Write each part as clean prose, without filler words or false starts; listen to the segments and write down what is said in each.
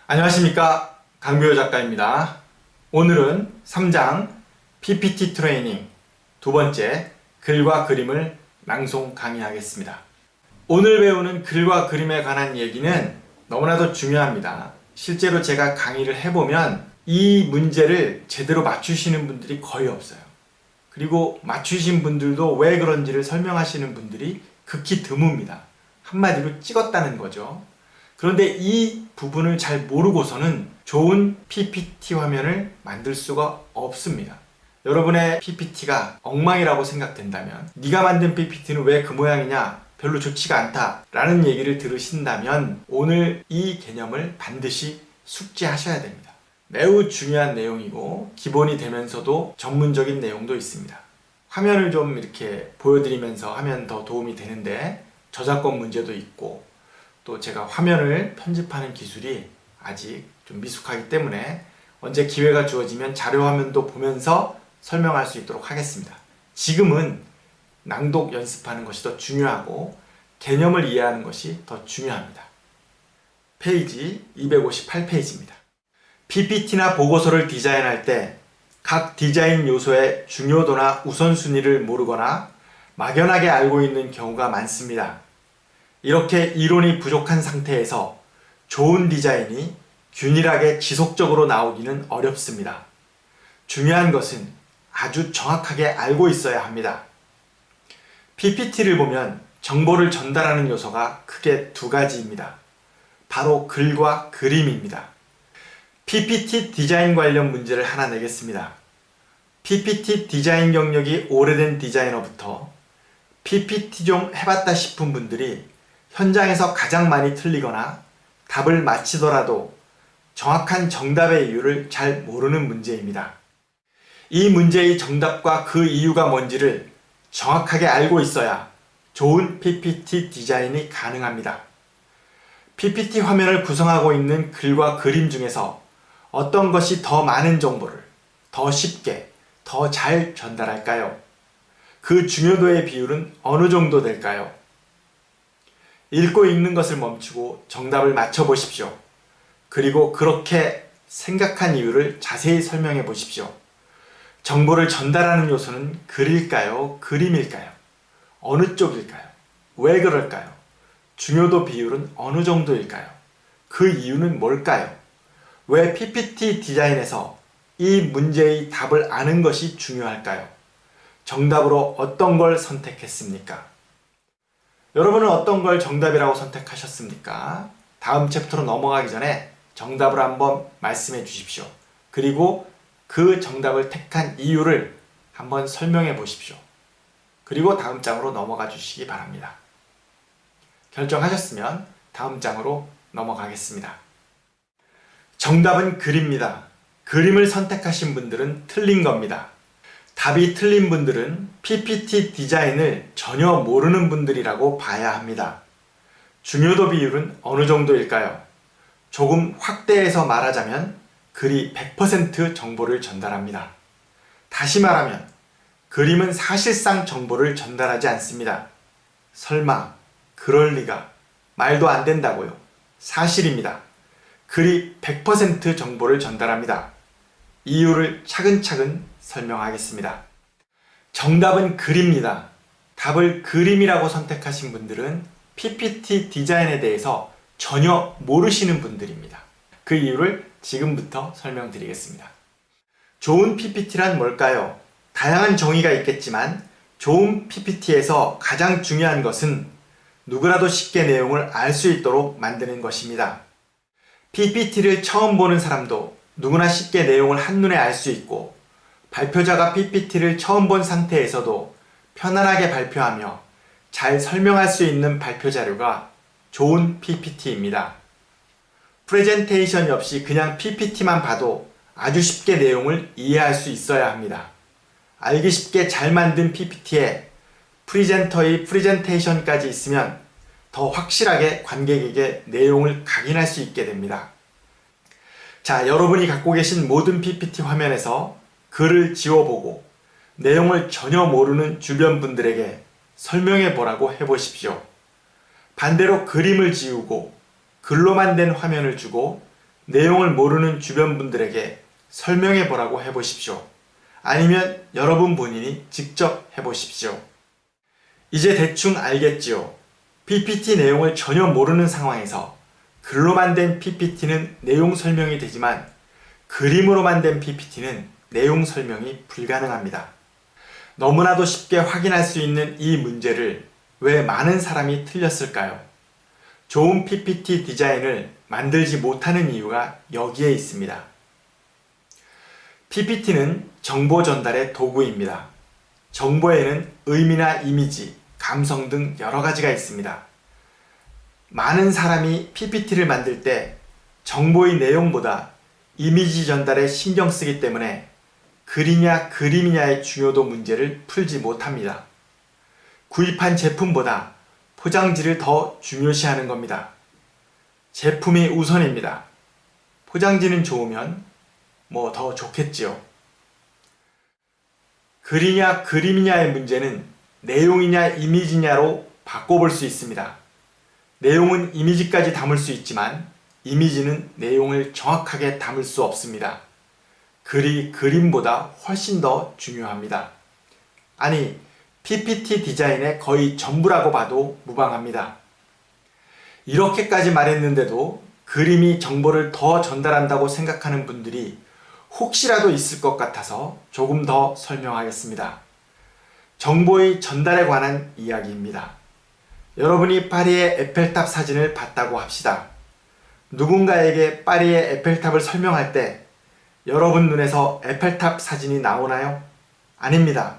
안녕하십니까, 강뷰호 작가입니다. 오늘은 3장 PPT 트레이닝 두 번째 글과 그림을 낭송 강의하겠습니다. 오늘 배우는 글과 그림에 관한 얘기는 너무나도 중요합니다. 실제로 제가 강의를 해보면 이 문제를 제대로 맞추시는 분들이 거의 없어요. 그리고 맞추신 분들도 왜 그런지를 설명하시는 분들이 극히 드뭅니다. 한마디로 찍었다는 거죠. 그런데 이 부분을 잘 모르고서는 좋은 PPT 화면을 만들 수가 없습니다. 여러분의 PPT가 엉망이라고 생각된다면, 네가 만든 PPT는 왜 그 모양이냐, 별로 좋지가 않다 라는 얘기를 들으신다면 오늘 이 개념을 반드시 숙지하셔야 됩니다. 매우 중요한 내용이고 기본이 되면서도 전문적인 내용도 있습니다. 화면을 좀 이렇게 보여드리면서 하면 더 도움이 되는데, 저작권 문제도 있고 또 제가 화면을 편집하는 기술이 아직 좀 미숙하기 때문에 언제 기회가 주어지면 자료 화면도 보면서 설명할 수 있도록 하겠습니다. 지금은 낭독 연습하는 것이 더 중요하고 개념을 이해하는 것이 더 중요합니다. 페이지 258페이지입니다. PPT나 보고서를 디자인할 때 각 디자인 요소의 중요도나 우선순위를 모르거나 막연하게 알고 있는 경우가 많습니다. 이렇게 이론이 부족한 상태에서 좋은 디자인이 균일하게 지속적으로 나오기는 어렵습니다. 중요한 것은 아주 정확하게 알고 있어야 합니다. PPT를 보면 정보를 전달하는 요소가 크게 두 가지입니다. 바로 글과 그림입니다. PPT 디자인 관련 문제를 하나 내겠습니다. PPT 디자인 경력이 오래된 디자이너부터 PPT 좀 해봤다 싶은 분들이 현장에서 가장 많이 틀리거나 답을 맞히더라도 정확한 정답의 이유를 잘 모르는 문제입니다. 이 문제의 정답과 그 이유가 뭔지를 정확하게 알고 있어야 좋은 PPT 디자인이 가능합니다. PPT 화면을 구성하고 있는 글과 그림 중에서 어떤 것이 더 많은 정보를 더 쉽게, 더 잘 전달할까요? 그 중요도의 비율은 어느 정도 될까요? 읽고 읽는 것을 멈추고 정답을 맞춰보십시오. 그리고 그렇게 생각한 이유를 자세히 설명해 보십시오. 정보를 전달하는 요소는 글일까요? 그림일까요? 어느 쪽일까요? 왜 그럴까요? 중요도 비율은 어느 정도일까요? 그 이유는 뭘까요? 왜 PPT 디자인에서 이 문제의 답을 아는 것이 중요할까요? 정답으로 어떤 걸 선택했습니까? 여러분은 어떤 걸 정답이라고 선택하셨습니까? 다음 챕터로 넘어가기 전에 정답을 한번 말씀해 주십시오. 그리고 그 정답을 택한 이유를 한번 설명해 보십시오. 그리고 다음 장으로 넘어가 주시기 바랍니다. 결정하셨으면 다음 장으로 넘어가겠습니다. 정답은 글입니다. 그림을 선택하신 분들은 틀린 겁니다. 답이 틀린 분들은 PPT 디자인을 전혀 모르는 분들이라고 봐야 합니다. 중요도 비율은 어느 정도일까요? 조금 확대해서 말하자면 글이 100% 정보를 전달합니다. 다시 말하면 그림은 사실상 정보를 전달하지 않습니다. 설마, 그럴 리가, 말도 안 된다고요. 사실입니다. 글이 100% 정보를 전달합니다. 이유를 차근차근 설명하겠습니다. 정답은 글입니다. 답을 그림이라고 선택하신 분들은 PPT 디자인에 대해서 전혀 모르시는 분들입니다. 그 이유를 지금부터 설명드리겠습니다. 좋은 PPT란 뭘까요? 다양한 정의가 있겠지만 좋은 PPT에서 가장 중요한 것은 누구라도 쉽게 내용을 알 수 있도록 만드는 것입니다. PPT를 처음 보는 사람도 누구나 쉽게 내용을 한눈에 알 수 있고, 발표자가 PPT를 처음 본 상태에서도 편안하게 발표하며 잘 설명할 수 있는 발표 자료가 좋은 PPT입니다. 프레젠테이션이 없이 그냥 PPT만 봐도 아주 쉽게 내용을 이해할 수 있어야 합니다. 알기 쉽게 잘 만든 PPT에 프리젠터의 프레젠테이션까지 있으면 더 확실하게 관객에게 내용을 각인할 수 있게 됩니다. 자, 여러분이 갖고 계신 모든 PPT 화면에서 글을 지워보고 내용을 전혀 모르는 주변 분들에게 설명해 보라고 해보십시오. 반대로 그림을 지우고 글로만 된 화면을 주고 내용을 모르는 주변 분들에게 설명해 보라고 해보십시오. 아니면 여러분 본인이 직접 해보십시오. 이제 대충 알겠지요? PPT 내용을 전혀 모르는 상황에서 글로만 된 PPT는 내용 설명이 되지만 그림으로만 된 PPT는 내용 설명이 불가능합니다. 너무나도 쉽게 확인할 수 있는 이 문제를 왜 많은 사람이 틀렸을까요? 좋은 PPT 디자인을 만들지 못하는 이유가 여기에 있습니다. PPT는 정보 전달의 도구입니다. 정보에는 의미나 이미지, 감성 등 여러 가지가 있습니다. 많은 사람이 PPT를 만들 때 정보의 내용보다 이미지 전달에 신경 쓰기 때문에 글이냐 그림이냐의 중요도 문제를 풀지 못합니다. 구입한 제품보다 포장지를 더 중요시하는 겁니다. 제품이 우선입니다. 포장지는 좋으면 뭐 더 좋겠지요. 글이냐 그림이냐의 문제는 내용이냐 이미지냐로 바꿔볼 수 있습니다. 내용은 이미지까지 담을 수 있지만 이미지는 내용을 정확하게 담을 수 없습니다. 글이 그림보다 훨씬 더 중요합니다. 아니, PPT 디자인의 거의 전부라고 봐도 무방합니다. 이렇게까지 말했는데도 그림이 정보를 더 전달한다고 생각하는 분들이 혹시라도 있을 것 같아서 조금 더 설명하겠습니다. 정보의 전달에 관한 이야기입니다. 여러분이 파리의 에펠탑 사진을 봤다고 합시다. 누군가에게 파리의 에펠탑을 설명할 때 여러분 눈에서 에펠탑 사진이 나오나요? 아닙니다.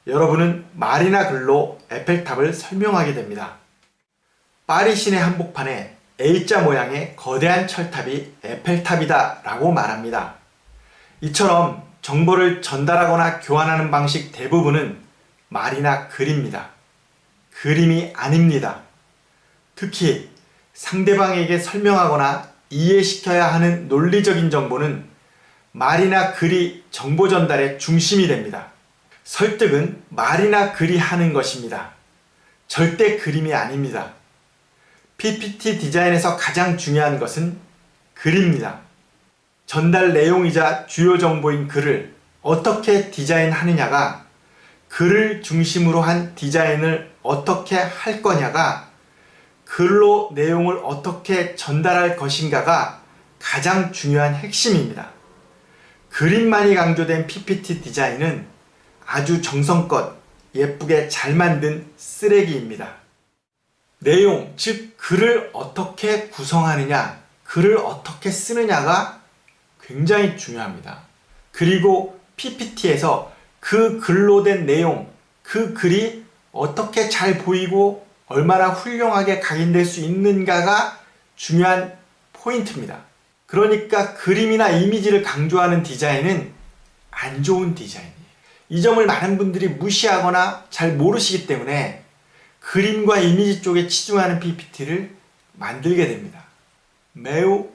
여러분은 말이나 글로 에펠탑을 설명하게 됩니다. 파리 시내 한복판에 A자 모양의 거대한 철탑이 에펠탑이다 라고 말합니다. 이처럼 정보를 전달하거나 교환하는 방식 대부분은 말이나 글입니다. 그림이 아닙니다. 특히 상대방에게 설명하거나 이해시켜야 하는 논리적인 정보는 말이나 글이 정보 전달의 중심이 됩니다. 설득은 말이나 글이 하는 것입니다. 절대 그림이 아닙니다. PPT 디자인에서 가장 중요한 것은 글입니다. 전달 내용이자 주요 정보인 글을 어떻게 디자인하느냐가, 글을 중심으로 한 디자인을 어떻게 할 거냐가, 글로 내용을 어떻게 전달할 것인가가 가장 중요한 핵심입니다. 그림만이 강조된 PPT 디자인은 아주 정성껏 예쁘게 잘 만든 쓰레기입니다. 내용, 즉 글을 어떻게 구성하느냐, 글을 어떻게 쓰느냐가 굉장히 중요합니다. 그리고 PPT에서 그 글로 된 내용, 그 글이 어떻게 잘 보이고 얼마나 훌륭하게 각인될 수 있는가가 중요한 포인트입니다. 그러니까 그림이나 이미지를 강조하는 디자인은 안 좋은 디자인이에요. 이 점을 많은 분들이 무시하거나 잘 모르시기 때문에 그림과 이미지 쪽에 치중하는 PPT를 만들게 됩니다. 매우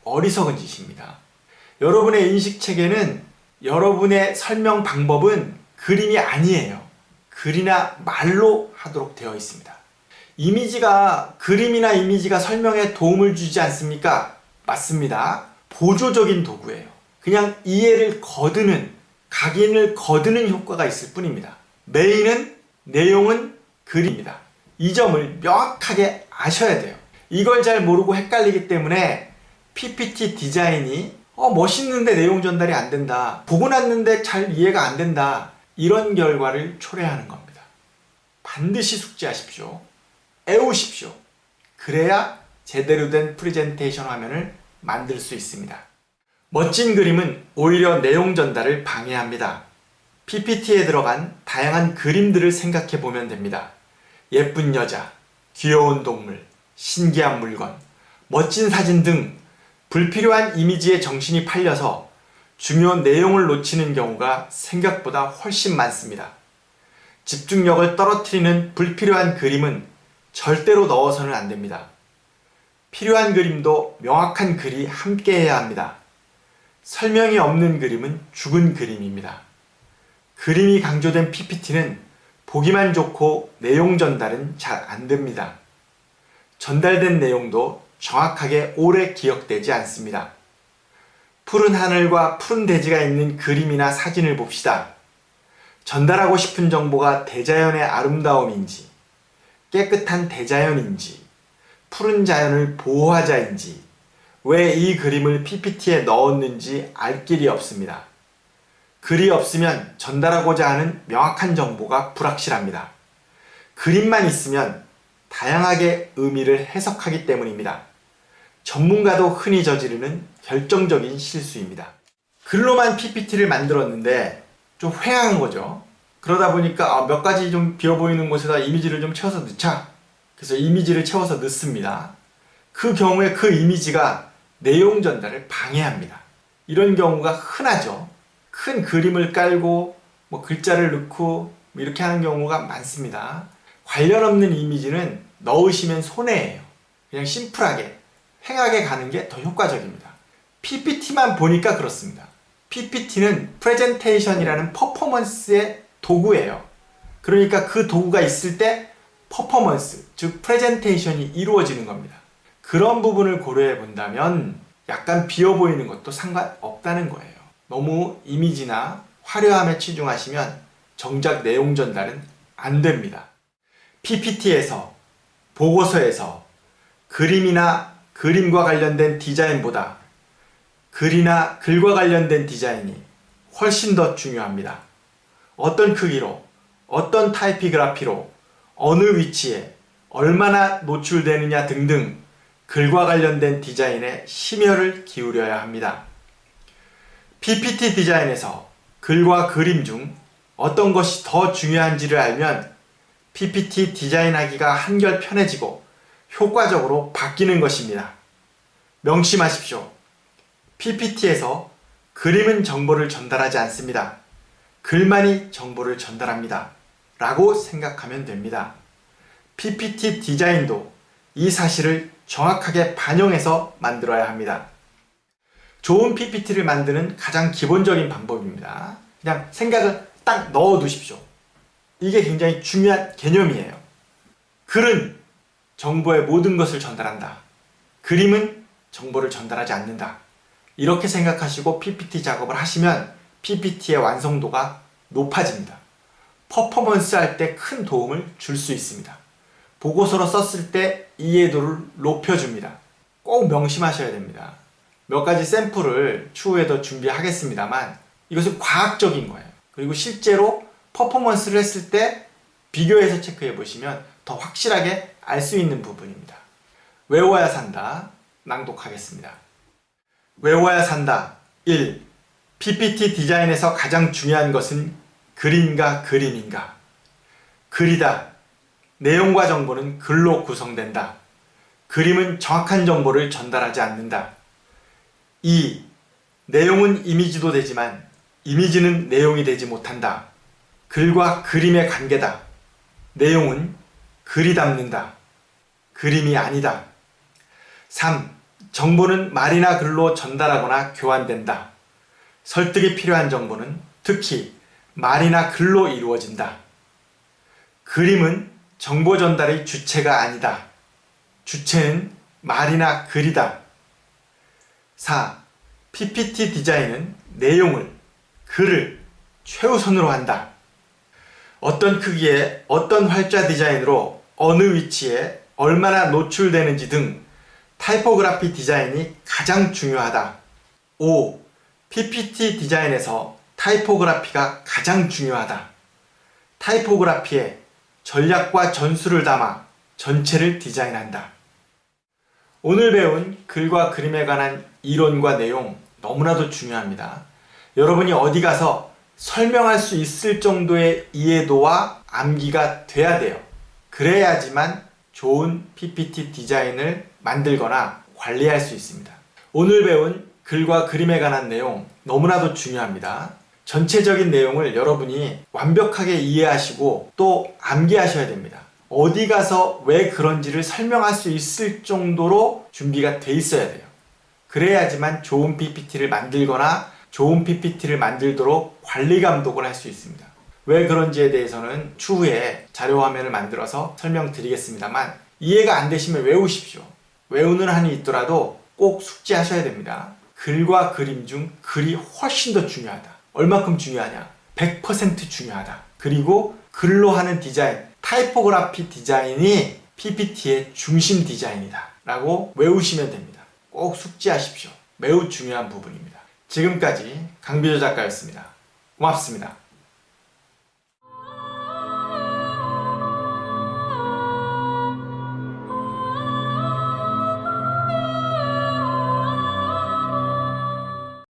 어리석은 짓입니다. 여러분의 인식체계는, 여러분의 설명 방법은 그림이 아니에요. 글이나 말로 하도록 되어 있습니다. 그림이나 이미지가 설명에 도움을 주지 않습니까? 맞습니다. 보조적인 도구예요. 그냥 이해를 거두는, 각인을 거두는 효과가 있을 뿐입니다. 메인은, 내용은 글입니다. 이 점을 명확하게 아셔야 돼요. 이걸 잘 모르고 헷갈리기 때문에 PPT 디자인이 멋있는데 내용 전달이 안 된다, 보고 났는데 잘 이해가 안 된다, 이런 결과를 초래하는 겁니다. 반드시 숙지하십시오. 애우십시오. 그래야 제대로 된 프레젠테이션 화면을 만들 수 있습니다. 멋진 그림은 오히려 내용 전달을 방해합니다. PPT에 들어간 다양한 그림들을 생각해 보면 됩니다. 예쁜 여자, 귀여운 동물, 신기한 물건, 멋진 사진 등 불필요한 이미지에 정신이 팔려서 중요한 내용을 놓치는 경우가 생각보다 훨씬 많습니다. 집중력을 떨어뜨리는 불필요한 그림은 절대로 넣어서는 안 됩니다. 필요한 그림도 명확한 글이 함께해야 합니다. 설명이 없는 그림은 죽은 그림입니다. 그림이 강조된 PPT는 보기만 좋고 내용 전달은 잘 안 됩니다. 전달된 내용도 정확하게 오래 기억되지 않습니다. 푸른 하늘과 푸른 대지가 있는 그림이나 사진을 봅시다. 전달하고 싶은 정보가 대자연의 아름다움인지, 깨끗한 대자연인지, 푸른 자연을 보호하자인지, 왜 이 그림을 PPT에 넣었는지 알 길이 없습니다. 글이 없으면 전달하고자 하는 명확한 정보가 불확실합니다. 그림만 있으면 다양하게 의미를 해석하기 때문입니다. 전문가도 흔히 저지르는 결정적인 실수입니다. 글로만 PPT를 만들었는데 좀 휑한 거죠. 그러다 보니까 몇 가지 좀 비어 보이는 곳에다 이미지를 좀 채워서 넣자. 그래서 이미지를 채워서 넣습니다. 그 경우에 그 이미지가 내용 전달을 방해합니다. 이런 경우가 흔하죠. 큰 그림을 깔고 글자를 넣고 이렇게 하는 경우가 많습니다. 관련 없는 이미지는 넣으시면 손해예요. 그냥 심플하게 휑하게 가는 게 더 효과적입니다. PPT만 보니까 그렇습니다. PPT는 프레젠테이션이라는 퍼포먼스의 도구예요. 그러니까 그 도구가 있을 때 퍼포먼스, 즉 프레젠테이션이 이루어지는 겁니다. 그런 부분을 고려해 본다면 약간 비어 보이는 것도 상관없다는 거예요. 너무 이미지나 화려함에 치중하시면 정작 내용 전달은 안 됩니다. PPT에서, 보고서에서 그림이나 그림과 관련된 디자인보다 글이나 글과 관련된 디자인이 훨씬 더 중요합니다. 어떤 크기로, 어떤 타이피그라피로, 어느 위치에 얼마나 노출되느냐 등등 글과 관련된 디자인에 심혈을 기울여야 합니다. PPT 디자인에서 글과 그림 중 어떤 것이 더 중요한지를 알면 PPT 디자인하기가 한결 편해지고 효과적으로 바뀌는 것입니다. 명심하십시오. PPT에서 그림은 정보를 전달하지 않습니다. 글만이 정보를 전달합니다. 라고 생각하면 됩니다. PPT 디자인도 이 사실을 정확하게 반영해서 만들어야 합니다. 좋은 PPT를 만드는 가장 기본적인 방법입니다. 그냥 생각을 딱 넣어 두십시오. 이게 굉장히 중요한 개념이에요. 글은 정보의 모든 것을 전달한다. 그림은 정보를 전달하지 않는다. 이렇게 생각하시고 PPT 작업을 하시면 PPT의 완성도가 높아집니다. 퍼포먼스 할 때 큰 도움을 줄 수 있습니다. 보고서로 썼을 때 이해도를 높여줍니다. 꼭 명심하셔야 됩니다. 몇 가지 샘플을 추후에 더 준비하겠습니다만 이것은 과학적인 거예요. 그리고 실제로 퍼포먼스를 했을 때 비교해서 체크해 보시면 더 확실하게 알 수 있는 부분입니다. 외워야 산다. 낭독하겠습니다. 외워야 산다. 1. PPT 디자인에서 가장 중요한 것은 글인가 그림인가. 글이다. 내용과 정보는 글로 구성된다. 그림은 정확한 정보를 전달하지 않는다. 2. 내용은 이미지도 되지만 이미지는 내용이 되지 못한다. 글과 그림의 관계다. 내용은 글이 담는다. 그림이 아니다. 3. 정보는 말이나 글로 전달하거나 교환된다. 설득이 필요한 정보는 특히 말이나 글로 이루어진다. 그림은 정보 전달의 주체가 아니다. 주체는 말이나 글이다. 4. PPT 디자인은 내용을, 글을 최우선으로 한다. 어떤 크기의 어떤 활자 디자인으로 어느 위치에 얼마나 노출되는지 등 타이포그래피 디자인이 가장 중요하다. 5. PPT 디자인에서 타이포그래피가 가장 중요하다. 타이포그래피에 전략과 전술을 담아 전체를 디자인한다. 오늘 배운 글과 그림에 관한 이론과 내용 너무나도 중요합니다. 여러분이 어디 가서 설명할 수 있을 정도의 이해도와 암기가 돼야 돼요. 그래야지만 좋은 PPT 디자인을 만들거나 관리할 수 있습니다. 오늘 배운 글과 그림에 관한 내용 너무나도 중요합니다. 전체적인 내용을 여러분이 완벽하게 이해하시고 또 암기하셔야 됩니다. 어디 가서 왜 그런지를 설명할 수 있을 정도로 준비가 돼 있어야 돼요. 그래야지만 좋은 PPT를 만들거나 좋은 PPT를 만들도록 관리 감독을 할 수 있습니다. 왜 그런지에 대해서는 추후에 자료 화면을 만들어서 설명드리겠습니다만 이해가 안 되시면 외우십시오. 외우는 한이 있더라도 꼭 숙지하셔야 됩니다. 글과 그림 중 글이 훨씬 더 중요하다. 얼마큼 중요하냐? 100% 중요하다. 그리고 글로 하는 디자인, 타이포그래피 디자인이 PPT의 중심 디자인이다 라고 외우시면 됩니다. 꼭 숙지하십시오. 매우 중요한 부분입니다. 지금까지 강비조 작가였습니다. 고맙습니다.